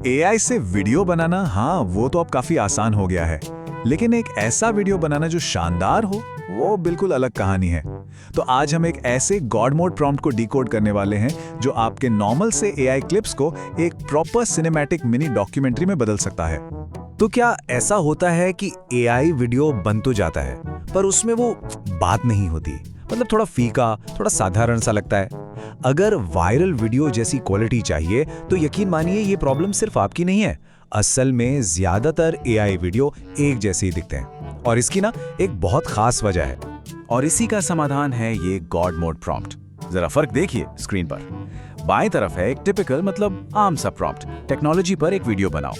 AI से video बनाना, हाँ वो तो अब काफी आसान हो गया है, लेकिन एक ऐसा वीडियो बनाना जो शानदार हो, वो बिल्कुल अलग कहानी है। तो आज हम एक ऐसे गॉड मोड प्रॉम्प्ट को डिकोड करने वाले हैं जो आपके नॉर्मल से एआई क्लिप्स को एक प्रॉपर सिनेमैटिक मिनी डॉक्यूमेंट्री में बदल सकता है। तो क्या ऐसा होता है कि एआई वीडियो बन तो जाता है पर उसमें वो बात नहीं होती, मतलब थोड़ा फीका, थोड़ा साधारण सा लगता है। अगर वायरल वीडियो जैसी क्वालिटी चाहिए तो यकीन मानिए ये प्रॉब्लम सिर्फ आपकी नहीं है। असल में ज्यादातर एआई वीडियो एक जैसे ही दिखते हैं और इसकी ना एक बहुत खास वजह है, और इसी का समाधान है ये गॉड मोड प्रॉम्प्ट। जरा फर्क देखिए स्क्रीन पर। बाएं तरफ है एक टिपिकल मतलब आम सा प्रॉम्प्ट, टेक्नोलॉजी पर एक वीडियो बनाओ,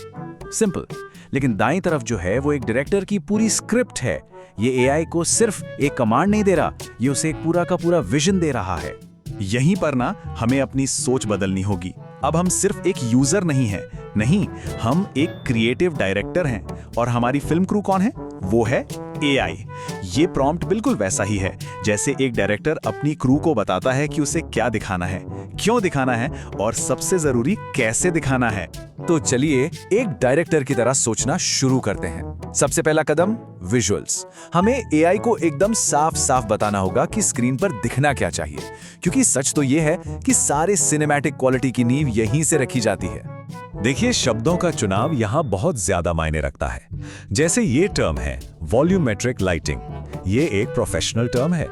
सिंपल। लेकिन दाईं तरफ जो है वो एक डायरेक्टर की पूरी स्क्रिप्ट है। ये एआई को सिर्फ एक कमांड नहीं दे रहा, ये उसे एक पूरा का पूरा विजन दे रहा है। यहीं पर ना हमें अपनी सोच बदलनी होगी। अब हम सिर्फ एक यूजर नहीं हैं, नहीं, हम एक क्रिएटिव डायरेक्टर हैं। और हमारी फिल्म क्रू कौन है? वो है एआई। ये प्रॉम्प्ट बिल्कुल वैसा ही है जैसे एक डायरेक्टर अपनी क्रू को बताता है कि उसे क्या दिखाना है, क्यों दिखाना है और सबसे जरूरी कैसे दिखाना है। तो चलिए एक डायरेक्टर की तरह सोचना शुरू करते हैं। सबसे पहला कदम विजुअल्स। हमें एआई को एकदम साफ साफ बताना होगा कि स्क्रीन पर दिखना क्या चाहिए, क्योंकि सच तो ये है कि सारे सिनेमैटिक क्वालिटी की नींव यहीं से रखी जाती है। देखिए, शब्दों का चुनाव यहाँ बहुत ज्यादा मायने रखता है। जैसे ये टर्म है वॉल्यूमेट्रिक लाइटिंग, ये एक प्रोफेशनल टर्म है।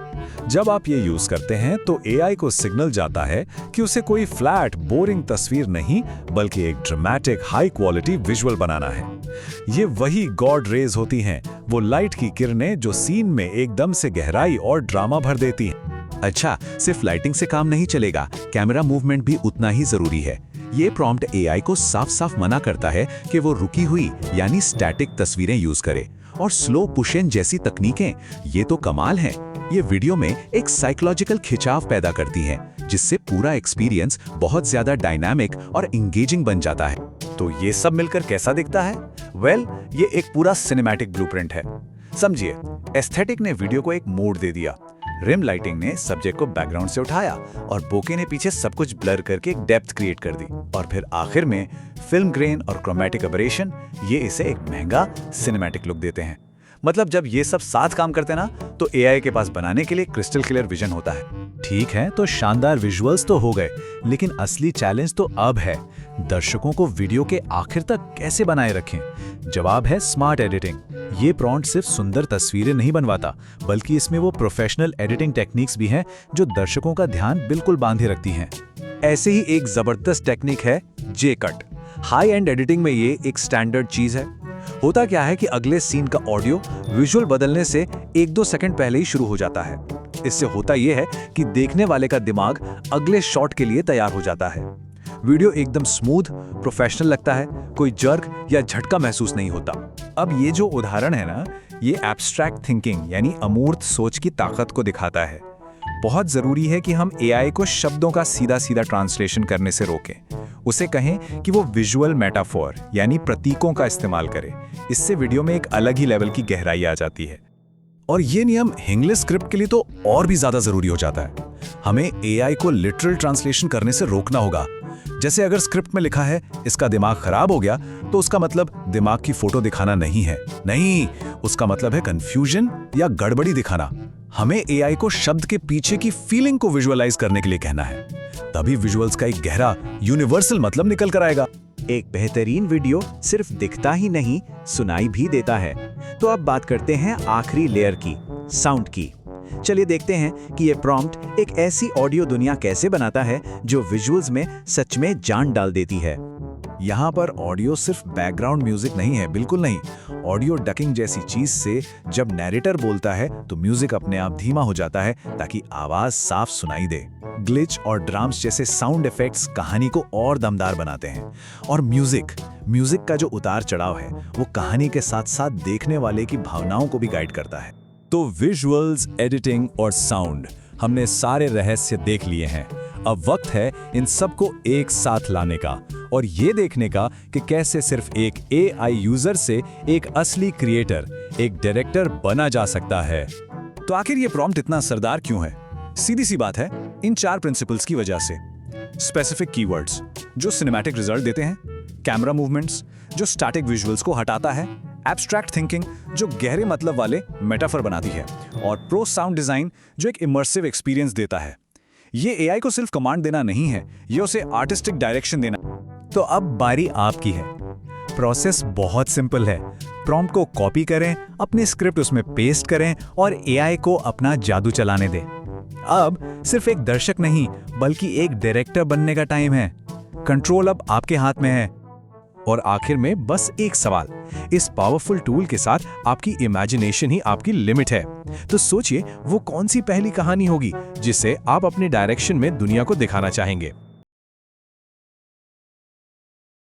जब आप ये यूज करते हैं तो एआई को सिग्नल जाता है कि उसे कोई फ्लैट बोरिंग तस्वीर नहीं बल्कि एक ड्रामेटिक हाई क्वालिटी विजुअल बनाना है। ये वही गॉड रेज होती हैं, वो लाइट की किरणें जो सीन में एकदम से गहराई और ड्रामा भर देती हैं। अच्छा, सिर्फ लाइटिंग से काम नहीं चलेगा, कैमरा मूवमेंट भी उतना ही जरूरी है। ये प्रॉम्प्ट एआई को साफ साफ मना करता है कि वो रुकी हुई यानी स्टैटिक तस्वीरें यूज करे। और स्लो पुश इन जैसी तकनीकें, ये तो कमाल है। ये वीडियो में एक साइकोलॉजिकल खिंचाव पैदा करती हैं, जिससे पूरा एक्सपीरियंस बहुत ज्यादा डायनामिक और एंगेजिंग बन जाता है। तो ये सब मिलकर कैसा दिखता है? वेल, ये एक पूरा सिनेमैटिक ब्लूप्रिंट है। समझिए, एस्थेटिक ने वीडियो को एक मोड दे दिया, रिम लाइटिंग ने सब्जेक्ट को बैकग्राउंड से उठाया और बोके ने पीछे सब कुछ ब्लर करके एक डेप्थ क्रिएट कर दी, और फिर आखिर में फिल्म ग्रेन और क्रोमैटिक एबरेशन, ये इसे एक महंगा सिनेमैटिक लुक देते हैं। मतलब जब ये सब साथ काम करते हैं ना, तो एआई के पास बनाने के लिए क्रिस्टल क्लियर विजन होता है। ठीक है, तो शानदार विजुअल्स तो हो गए, लेकिन असली चैलेंज तो अब है, दर्शकों को वीडियो के आखिर तक कैसे बनाए रखें। जवाब है स्मार्ट एडिटिंग। ये प्रॉम्प्ट सिर्फ सुंदर तस्वीरें नहीं बनवाता, बल्कि इसमें वो प्रोफेशनल एडिटिंग टेक्निक्स भी हैं जो दर्शकों का ध्यान बिल्कुल बांधे रखती हैं। ऐसे ही एक जबरदस्त टेक्निक है जे कट। हाई एंड एडिटिंग में ये एक स्टैंडर्ड चीज है। होता क्या है कि अगले सीन का ऑडियो विजुअल बदलने से 1-2 सेकंड पहले ही शुरू हो जाता है। इससे होता यह है कि देखने वाले का दिमाग अगले शॉट के लिए तैयार हो जाता है। वीडियो एकदम स्मूथ, प्रोफेशनल लगता है, कोई जर्क या झटका महसूस नहीं होता। अब ये जो उदाहरण है ना, ये एब्स्ट्रैक्ट थिंकिंग यानी अमूर्त सोच की ताकत को दिखाता है। बहुत जरूरी है कि हम एआई को शब्दों का सीधा सीधा ट्रांसलेशन करने से रोकें। उसे कहें कि वो विजुअल मेटाफोर यानी प्रतीकों का इस्तेमाल करे। इससे वीडियो में एक अलग ही लेवल की गहराई आ जाती है। और ये नियम इंग्लिश स्क्रिप्ट के लिए तो और भी ज्यादा जरूरी हो जाता है। हमें एआई को लिटरल ट्रांसलेशन करने से रोकना होगा। जैसे अगर स्क्रिप्ट में लिखा है इसका दिमाग खराब हो गया, तो उसका मतलब दिमाग की फोटो दिखाना नहीं है। नहीं, उसका मतलब है कंफ्यूजन या गड़बड़ी दिखाना। हमें एआई को शब्द के पीछे की फीलिंग को विजुअलाइज करने के लिए कहना है, तभी विजुअल्स का एक गहरा यूनिवर्सल मतलब निकल कर आएगा। एक बेहतरीन वीडियो सिर्फ दिखता ही नहीं, सुनाई भी देता है। तो अब बात करते हैं आखिरी लेयर की, साउंड की। चलिए देखते हैं कि ये प्रॉम्प्ट एक ऐसी ऑडियो दुनिया कैसे बनाता है जो विजुअल्स में सच में जान डाल देती है। यहाँ पर ऑडियो सिर्फ बैकग्राउंड म्यूजिक नहीं है, बिल्कुल नहीं। ऑडियो डकिंग जैसी चीज से जब नैरेटर बोलता है तो म्यूजिक अपने आप धीमा हो जाता है ताकि आवाज साफ सुनाई दे। ग्लिच और ड्रम्स जैसे साउंड इफेक्ट्स कहानी को और दमदार बनाते हैं। और म्यूजिक का जो उतार चढ़ाव है वो कहानी के साथ साथ देखने वाले की भावनाओं को भी गाइड करता है। तो विजुअल्स, एडिटिंग और साउंड, हमने सारे रहस्य देख लिए हैं। अब वक्त है इन सबको एक साथ लाने का और ये देखने का कि कैसे सिर्फ एक एआई यूजर से एक असली क्रिएटर, एक डायरेक्टर बना जा सकता है। तो आखिर ये प्रॉम्प्ट इतना असरदार क्यों है? सीधी सी बात है, इन 4 प्रिंसिपल्स की वजह से। स्पेसिफिक कीवर्ड्स जो सिनेमैटिक रिजल्ट देते हैं, कैमरा मूवमेंट्स जो स्टैटिक विजुअल्स को हटाता है, एब्स्ट्रैक्ट थिंकिंग जो गहरे मतलब वाले मेटाफर बनाती है, और प्रो साउंड डिजाइन जो एक इमर्सिव एक्सपीरियंस देता है। ये एआई को सिर्फ कमांड देना नहीं है, ये उसे आर्टिस्टिक डायरेक्शन देना। तो अब बारी आपकी है। प्रोसेस बहुत सिंपल है। प्रॉम्प्ट को कॉपी करें, अपनी स्क्रिप्ट उसमें पेस्ट करें और एआई को अपना जादू चलाने दें। अब सिर्फ एक दर्शक नहीं, बल्कि एक डायरेक्टर बनने का टाइम है। कंट्रोल अब आपके हाथ में है। और आखिर में बस एक सवाल, इस पावरफुल टूल के साथ आपकी इमेजिनेशन ही आपकी लिमिट है। तो सोचिए वो कौन सी पहली कहानी होगी जिसे आप अपने डायरेक्शन में दुनिया को दिखाना चाहेंगे।